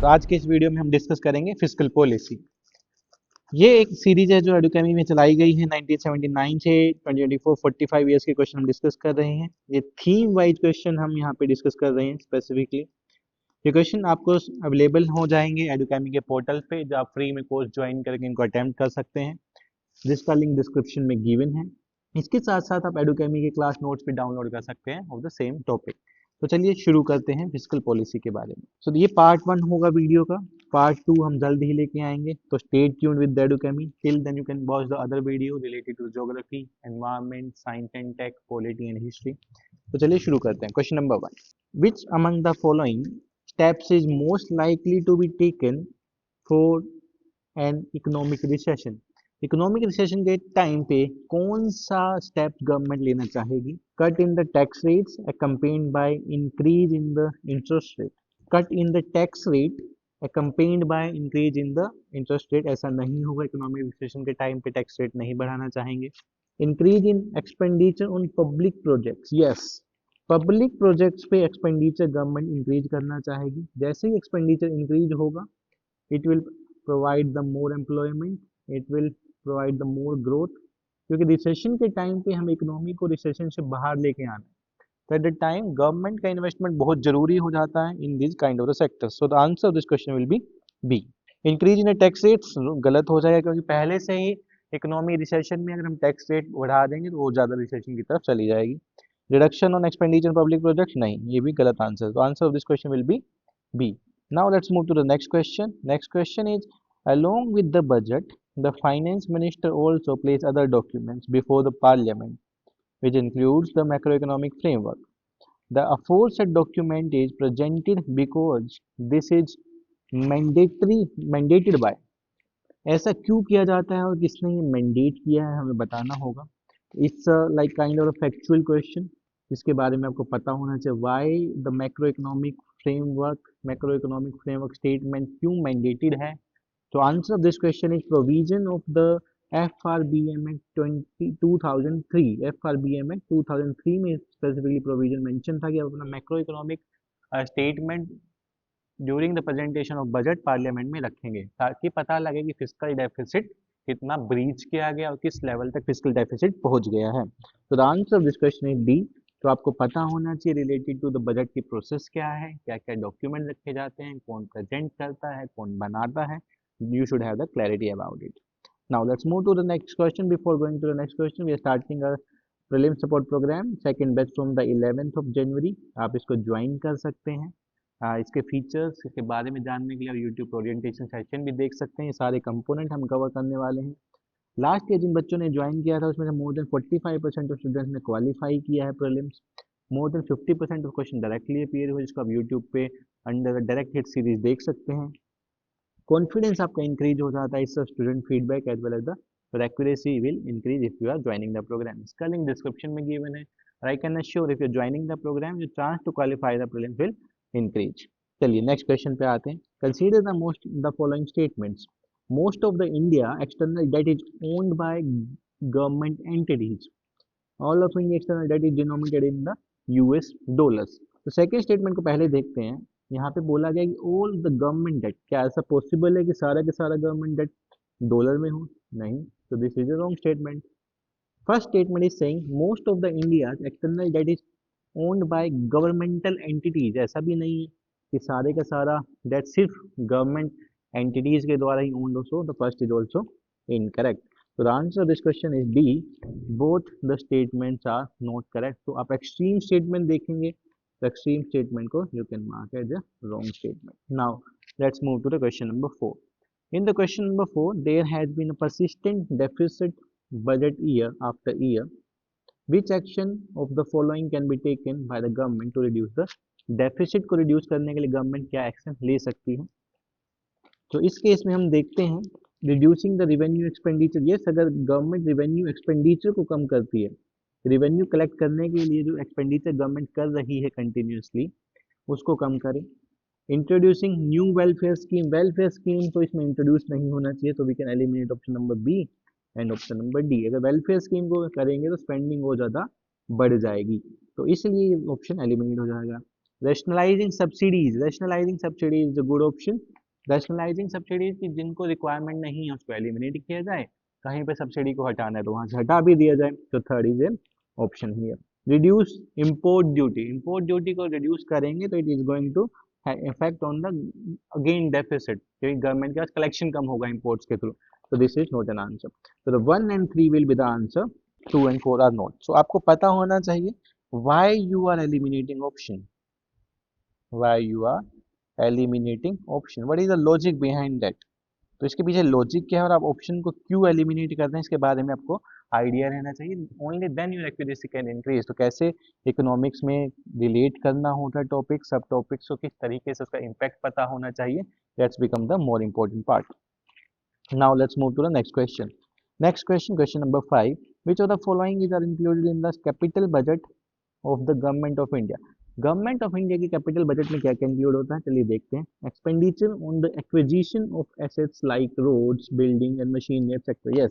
तो आज के इस वीडियो में हम डिस्कस करेंगे फिस्कल पॉलिसी। ये एक सीरीज है जो एडुकेमी में चलाई गई है 1979 से 2024 45 ईयर्स के क्वेश्चन हम डिस्कस कर रहे हैं। ये थीम वाइज क्वेश्चन हम यहाँ पे डिस्कस कर रहे हैं स्पेसिफिकली। ये क्वेश्चन आपको अवेलेबल हो जाएंगे एडुकेमी के पोर्टल पे, जो आप फ्री में कोर्स ज्वाइन करके इनको अटेम्प्ट कर सकते हैं, जिसका लिंक डिस्क्रिप्शन में गिवन है। इसके साथ साथ आप एडुकेमी के क्लास नोट्स भी डाउनलोड कर सकते हैं ऑफ द सेम टॉपिक। तो चलिए शुरू करते हैं फिस्कल पॉलिसी के बारे में। तो ये पार्ट 1 होगा वीडियो का, पार्ट 2 हम जल्द ही लेके आएंगे। तो stay tuned with Edukemy, till then you can watch the other video related to geography, environment, science and tech, polity and history. तो चलिए शुरू करते हैं। Question number 1, which among the following steps is most likely to be taken for an economic recession. Economic recession के time पे कौन सा step government लेना चाहेगी? Cut in the tax rates accompanied by increase in the interest rate. Cut in the tax rate accompanied by increase in the interest rate, ऐसा नहीं होगा। Economic recession के टाइम पे टैक्स रेट नहीं बढ़ाना चाहेंगे। Increase in expenditure on public projects, yes, public projects पे expenditure government increase करना चाहेगी। जैसे ही एक्सपेंडिचर इंक्रीज होगा, it will provide the more employment, it will provide the more growth, क्योंकि रिसेशन के टाइम पे हम इकोनॉमी को रिसेशन से बाहर लेके आना है। तो एट द टाइम गवर्नमेंट का इन्वेस्टमेंट बहुत जरूरी हो जाता है in this kind of the sectors. So the answer of this question will be B. Increase in tax rates गलत हो जाएगा, क्योंकि पहले से ही इकोनॉमी रिसेशन में अगर हम टैक्स रेट बढ़ा देंगे तो वो ज्यादा रिसेशन की तरफ चली जाएगी। Reduction on expenditure public project, नहीं, ये भी गलत आंसर। तो answer of this question will be B. Now let's move to the next question. Next question is, along with the budget, the finance minister also places other documents before the parliament, which includes the macroeconomic framework. The aforesaid document is presented because this is mandated by। ऐसा क्यों किया जाता है और किसने ये mandate किया है, हमें बताना होगा। It's like kind of factual question, जिसके बारे में आपको पता होना चाहिए। Why the macro economic statement क्यों मैंडेटेड है? तो answer of this question is provision of the FRBM Act 2003। FRBM Act 2003 में स्पेसिफिकली प्रोविजन मेंशन था कि आप अपना macro economic statement during the presentation of budget parliament में रखेंगे, ताकि पता लगे कि फिस्कल डेफिसिट कितना ब्रीच किया गया और किस लेवल तक फिस्कल डेफिसिट पहुंच गया है। तो the answer of this question is D. तो आपको पता होना चाहिए रिलेटेड टू द बजट की प्रोसेस क्या है, क्या क्या डॉक्यूमेंट रखे जाते हैं, कौन प्रेजेंट करता है, कौन बनाता है। You should have the clarity about it. Now let's move to the next question. Before going to the next question, we are starting a prelim support program, second batch from the 11th of January। आप इसको join कर सकते हैं। इसके features के बारे में जानने के लिए यूट्यूब पर ओरिएंटेशन सेशन भी देख सकते हैं। ये सारे कंपोनेंट हम कवर करने वाले हैं। लास्ट ईयर जिन बच्चों ने ज्वाइन किया था, उसमें से मोर देन 45% ऑफ स्टूडेंट्स ने क्वालिफाई किया है prelims. More than 50% of question directly appear हुए, जिसको आप यूट्यूब पे अंडर डायरेक्ट हिट सीरीज देख सकते हैं। कॉन्फिडेंस आपका इंक्रीज हो जाता है इससे, student feedback as well as the accuracy will increase if you are joining the program. इसका लिंक डिस्क्रिप्शन में गिवन है। I can assure if you are joining the program, your chance to qualify the prelims will increase. चलिए next question पे आते हैं। Consider the most the following statements. Most of the India external debt is owned by government entities. All of India external debt is denominated in the US dollars. तो second statement को पहले देखते हैं। यहाँ पे बोला गया कि ऑल द गवर्नमेंट डेट, क्या ऐसा पॉसिबल है कि सारा के सारा गवर्नमेंट डेट डॉलर में हो? नहीं, तो this is a wrong statement. First statement is saying most of the India external debt is owned bye governmental entities. ऐसा भी नहीं है कि सारे का सारा डेट सिर्फ गवर्नमेंट एंटिटीज के द्वारा ही ओन्ड हो। So the first is also incorrect. तो the answer of this question is D, both the statements are not correct. तो आप एक्सट्रीम स्टेटमेंट देखेंगे, तो एक्सट्रीम स्टेटमेंट को you can mark as a wrong statement. Now let's move to the question number 4। In the question number 4, there has been a persistent deficit budget year after year. Which action of the following can be taken by the government to reduce the deficit? को reduce करने के लिए government क्या action ले सकती है? तो इस केस में हम देखते हैं reducing the revenue expenditure. Yes, अगर गवर्नमेंट रेवेन्यू एक्सपेंडिचर को कम करती है, रेवेन्यू कलेक्ट करने के लिए जो एक्सपेंडिचर गवर्नमेंट कर रही है कंटिन्यूसली, उसको कम करें। Introducing new welfare scheme, welfare scheme तो इसमें इंट्रोड्यूस नहीं होना चाहिए, तो we can eliminate option number B and option number D. अगर वेलफेयर स्कीम को करेंगे तो स्पेंडिंग बहुत ज़्यादा बढ़ जाएगी, तो इसलिए ऑप्शन एलिमिनेट हो जाएगा। Rationalising subsidies, rationalising subsidies is a good option. Rationalising subsidies की जिनको रिक्वायरमेंट नहीं है उसको एलिमिनेट किया जाए, कहीं पे सब्सिडी को हटाना है तो वहां से हटा भी दिया जाए, तो third is an option here. Reduce import duty, import duty को रिड्यूस करेंगे तो it is going to effect on the again deficit, क्योंकि गवर्नमेंट के पास कलेक्शन कम होगा इंपोर्ट्स के थ्रू, तो this is not an answer. तो the 1 and 3 will be the answer, 2 and 4 are not. So आपको पता होना चाहिए why you are eliminating option, why you are eliminating option, what is the logic behind that. तो इसके पीछे logic क्या है और आप ऑप्शन को क्यों एलिमिनेट करते हैं इसके बारे में आपको आइडिया रहना चाहिए। Only then your accuracy can increase. तो कैसे इकोनॉमिक्स में रिलेट करना होता है टॉपिक, सब टॉपिक्स को किस तरीके से उसका इम्पैक्ट पता होना चाहिए, that's become the more important part. Now let's move to the next question. Next question, question number 5, which of the following is are included in the capital budget of the government of India. Government of India की capital budget में क्या क्या include होता है, चलिए देखते हैं। Expenditure on the acquisition of assets like roads, building and machinery etcetera, yes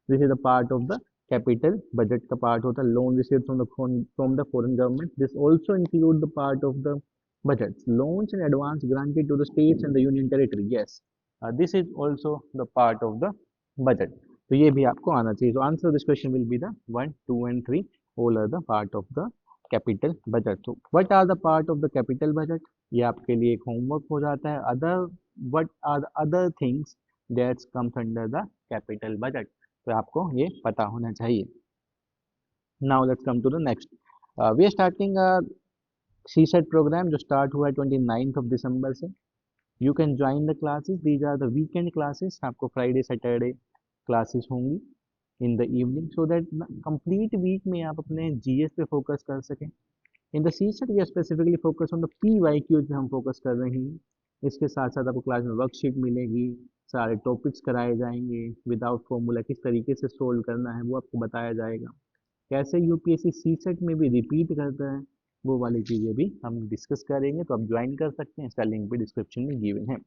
this is the part of the capital budget का पार्ट होता है। Loan received from the foreign government, this also include the part of the budget. Loans and advance granted to the states and the union territory, yes this is also the part of the budget. तो ये भी आपको आना चाहिए। तो answer this question will be the 1, 2 and 3 all are the part of the capital budget. तो what are the part of the capital budget, ये आपके लिए एक होमवर्क हो जाता है। Other what are the other things that's comes under the capital budget, तो आपको ये पता होना चाहिए। Now let's come to the next. We are starting CSAT program जो स्टार्ट हुआ है 29 ऑफ दिसंबर से। You can join the classes, these are the weekend classes, आपको फ्राइडे सैटरडे क्लासेस होंगी in the evening, so that complete week में आप अपने GS पे फोकस कर सकें। In the CSAT we are specifically focus on the PYQ पे हम फोकस कर रहे हैं। इसके साथ साथ आपको क्लास में वर्कशीट मिलेगी, सारे टॉपिक्स कराए जाएंगे, विदाउट फॉर्मूला किस तरीके से सोल्व करना है वो आपको बताया जाएगा, कैसे यूपीएससी सी सेट में भी रिपीट करता है वो वाली चीज़ें भी हम डिस्कस करेंगे। तो आप ज्वाइन कर सकते हैं, इसका लिंक भी डिस्क्रिप्शन में गिवन है।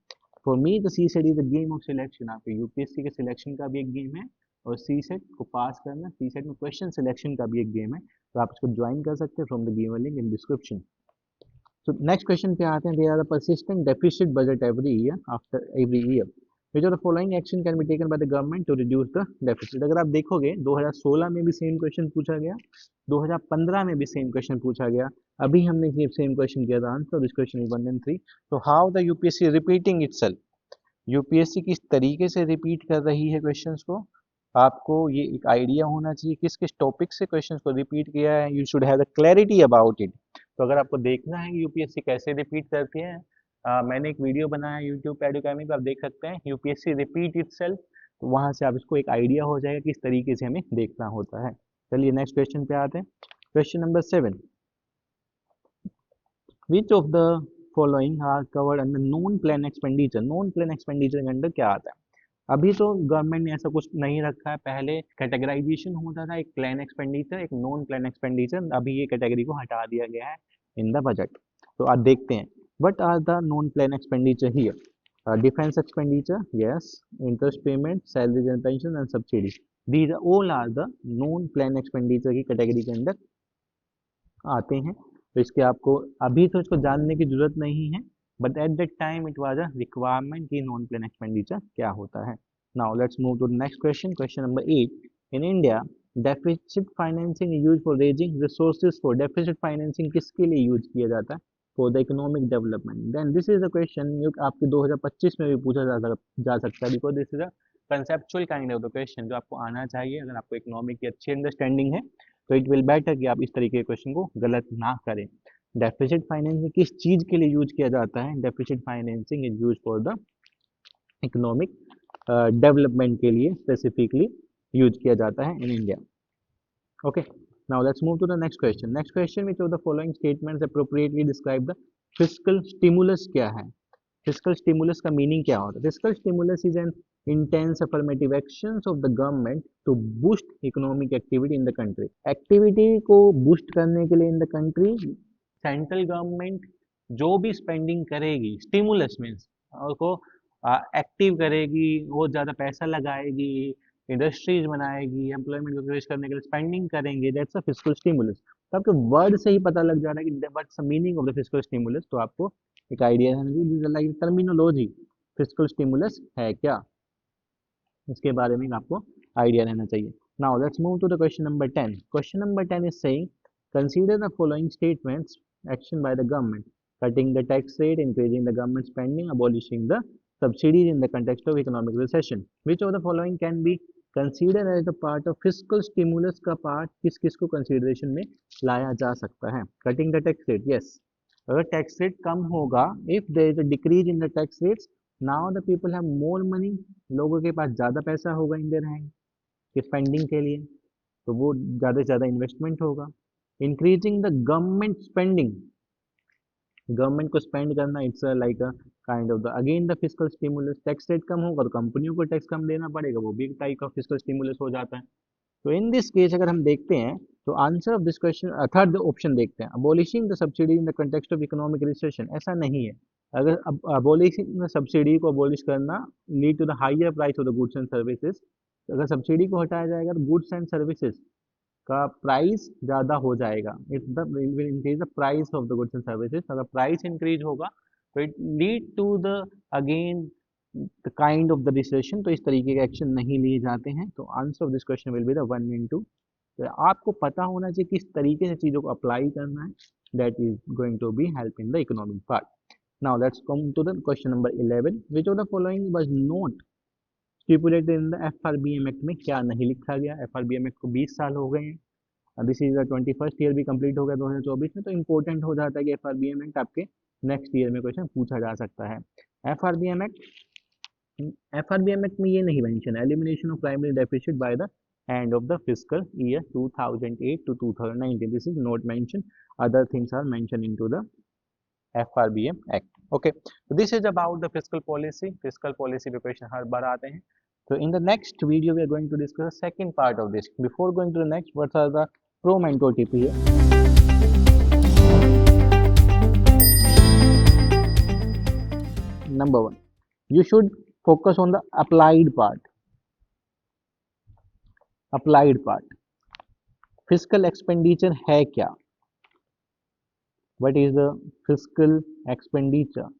For me the CSAT is the game of selection, आपके यूपीएससी के सिलेक्शन का भी एक गेम है और सी सेट को पास करना, सी सेट में क्वेश्चन सिलेक्शन का भी एक गेम है, तो आप इसको ज्वाइन कर सकते हैं from the given link in description. So next question पे आते हैं, there are the persistent deficit budget every year after every year. Which of the following action can be taken by the government to reduce the deficit? अगर आप देखोगे 2016 में भी same question पूछा गया, 2015 में भी सेम क्वेश्चन पूछा गया, अभी हमने ये सेम क्वेश्चन किया था answer this question is 1 and 3। तो how the UPSC repeating itself, UPSC किस तरीके से रिपीट कर रही है क्वेश्चंस को, आपको ये एक आइडिया होना चाहिए किस किस टॉपिक से क्वेश्चंस को रिपीट किया है। You should have the clarity about it. तो अगर आपको देखना है कि यूपीएससी कैसे रिपीट करती है, मैंने एक वीडियो बनाया यूट्यूब पे एडुकेमी पे, आप देख सकते हैं यूपीएससी रिपीट इटसेल्फ, तो वहां से आप इसको एक आइडिया हो जाएगा किस तरीके से हमें देखना होता है। चलिए नेक्स्ट क्वेश्चन पे आते हैं। Question number 7, which of the following are covered under non plan expenditure. Non plan expenditure के अंडर क्या आता है, अभी तो गवर्नमेंट ने ऐसा कुछ नहीं रखा है, पहले कैटेगराइजेशन होता था, एक प्लान एक्सपेंडिचर एक नॉन प्लान एक्सपेंडिचर, अभी ये कैटेगरी को हटा दिया गया है इन द बजट। तो आप देखते हैं what are the non plan expenditure here, defence expenditure, yes, interest payment, salaries and pension and subsidy, these all are the non plan expenditure की कैटेगरी के अंदर आते हैं। तो इसके आपको अभी तो इसको जानने की जरूरत नहीं है, but at that time it was a requirement कि नॉन प्लान एक्सपेंडिचर क्या होता है। Now let's move to the next question, question number 8। In India deficit financing is use for raising resources for, deficit financing किसके लिए use किया जाता है, for the economic development. Then this is the question जो आपके 2025 में भी पूछा जा सकता है, because this is a conceptual kind of the question जो आपको आना चाहिए अगर आपको इकोनॉमिक की अच्छी अंडरस्टैंडिंग है, तो इट विल बेटर कि आप इस तरीके के क्वेश्चन को गलत ना करें। डेफिसिट फाइनेंसिंग किस चीज के लिए यूज किया जाता है, deficit financing is use for the economic development के लिए स्पेसिफिकली यूज किया जाता है in India. Okay, now let's move to the next question. Next question which of the following statements appropriately describe the fiscal stimulus क्या है, fiscal stimulus का meaning क्या होता है। Fiscal stimulus is an intense affirmative actions of the government to boost economic activity in the country। Activity को boost करने के लिए in the country central government जो भी स्पेंडिंग करेगी, स्टिमुलस मीन्स उसको एक्टिव करेगी, वो ज़्यादा पैसा लगाएगी, इंडस्ट्रीज बनाएगी, एम्प्लॉयमेंट को क्रिएट करने के लिए स्पेंडिंग करेंगे, दैट्स अ फिस्कल स्टिमुलस। तो आपको वर्ड से ही पता लग जा रहा है कि what's the meaning of the fiscal stimulus. तो आपको एक आइडिया है लाइक टर्मिनोलॉजी, फिस्कल स्टिमुलस है क्या, इसके बारे में आपको आइडिया रहना चाहिए। Now let's move to the question number 10। Question number 10 is saying consider the following statements action by the government, cutting the tax rate, increasing the government spending, abolishing the subsidies in the context of economic recession. Which of the following can be considered as the part of fiscal stimulus का part किस किस को consideration में लाया जा सकता है? Cutting the tax rate, yes. अगर tax rate कम होगा, if there is a decrease in the tax rates, now the people have more money, लोगों के पास ज़्यादा पैसा होगा in their hand कि spending के लिए, तो वो ज़्यादा से ज़्यादा investment होगा. Increasing the government spending, government को स्पेंड करना, it's like a kind of the again the fiscal stimulus. Tax rate कम होगा तो कंपनियों को टैक्स कम देना पड़ेगा, वो भी एक टाइप ऑफ फिस्कल स्टिमुलस हो जाता है। तो इन दिस केस अगर हम देखते हैं तो answer of this question third option देखते हैं, abolishing the subsidy in the context of economic recession. ऐसा नहीं है, अगर अबोलिशिंग सब्सिडी को अबोलिश करना lead to the higher price of the goods and services. अगर सब्सिडी को हटाया जाएगा तो गुड्स एंड सर्विसेज का प्राइस ज़्यादा हो जाएगा, it the will increase the price of the goods and services. अगर प्राइस इंक्रीज होगा तो it lead to the again the kind of the recession. तो इस तरीके के एक्शन नहीं लिए जाते हैं। तो answer of this question will be the 1 and 2। तो आपको पता होना चाहिए किस तरीके से चीज़ों को अप्लाई करना है, that is going to be help in the economic part. Now let's come to the question number 11। Which of the following was not stipulated in the FRBM act में क्या नहीं लिखा गया? FRBM एक्ट को 20 साल हो गए हैं, this is the 21st year भी कंप्लीट हो गया 2024 में। तो इंपॉर्टेंट हो जाता है कि FRBM एक्ट आपके नेक्स्ट ईयर में क्वेश्चन पूछा जा सकता है। FRBM एक्ट में ये नहीं मेंशन है, elimination of primary deficit by the end of the fiscal year 2008 to 2019, this is not mention, other things are mention into the FRBM act. Okay, so this is about the fiscal policy पे question हर बार आते हैं। So in the next video we are going to discuss the second part of this. Before going to the next, what are the prom and OTP here? Number 1, you should focus on the applied part. Fiscal expenditure है क्या? What is the fiscal expenditure?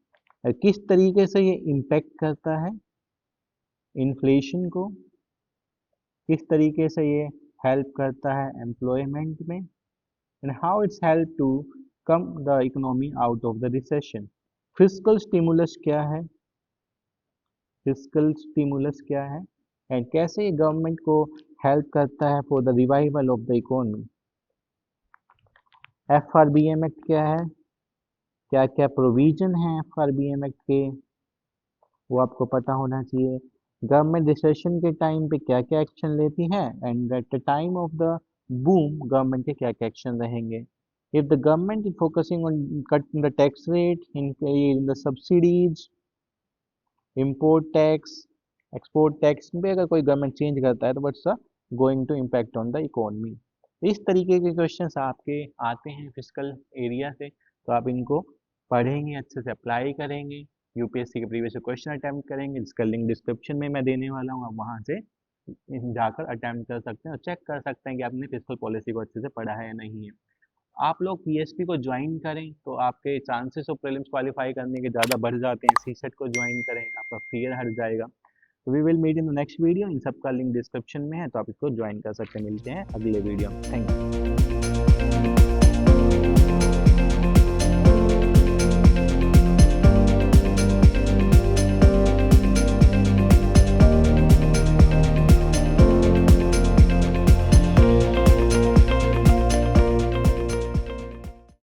किस तरीके से ये impact करता है inflation को, किस तरीके से ये हेल्प करता है एम्प्लॉयमेंट में, and how it's help to come the economy out of the recession. Fiscal stimulus क्या है, एंड कैसे ये गवर्नमेंट को हेल्प करता है for the revival of the economy. FRBM act क्या है, क्या क्या प्रोविजन है FRBM एक्ट के, वो आपको पता होना चाहिए। गवर्नमेंट रिसेशन के टाइम पे क्या क्या एक्शन लेती है, and at the time of the boom government के क्या क्या एक्शन रहेंगे। If the government is focusing on cutting the tax rate, in the subsidies, import tax, export tax पे अगर कोई गवर्नमेंट चेंज करता है तो what's the going to impact on the economy. इस तरीके के क्वेश्चंस आपके आते हैं फिस्कल एरिया से, तो आप इनको पढ़ेंगे, अच्छे से अप्लाई करेंगे, यूपीएससी के प्रीवियस क्वेश्चन अटैम्प्ट करेंगे, जिसका लिंक डिस्क्रिप्शन में मैं देने वाला हूँ, आप वहाँ से जाकर अटैम्प्ट कर सकते हैं और चेक कर सकते हैं कि आपने फिस्कल पॉलिसी को अच्छे से पढ़ा है या नहीं है। आप लोग पीएसपी को ज्वाइन करें तो आपके चांसेस ऑफ प्रीलिम्स क्वालिफाई करने के ज़्यादा बढ़ जाते हैं। सीसेट को ज्वाइन करें, आपका फियर हट जाएगा। तो we will meet in the next video, इन सब का लिंक डिस्क्रिप्शन में है, तो आप इसको ज्वाइन कर सकते हैं। मिलते हैं अगले वीडियो में, थैंक यू।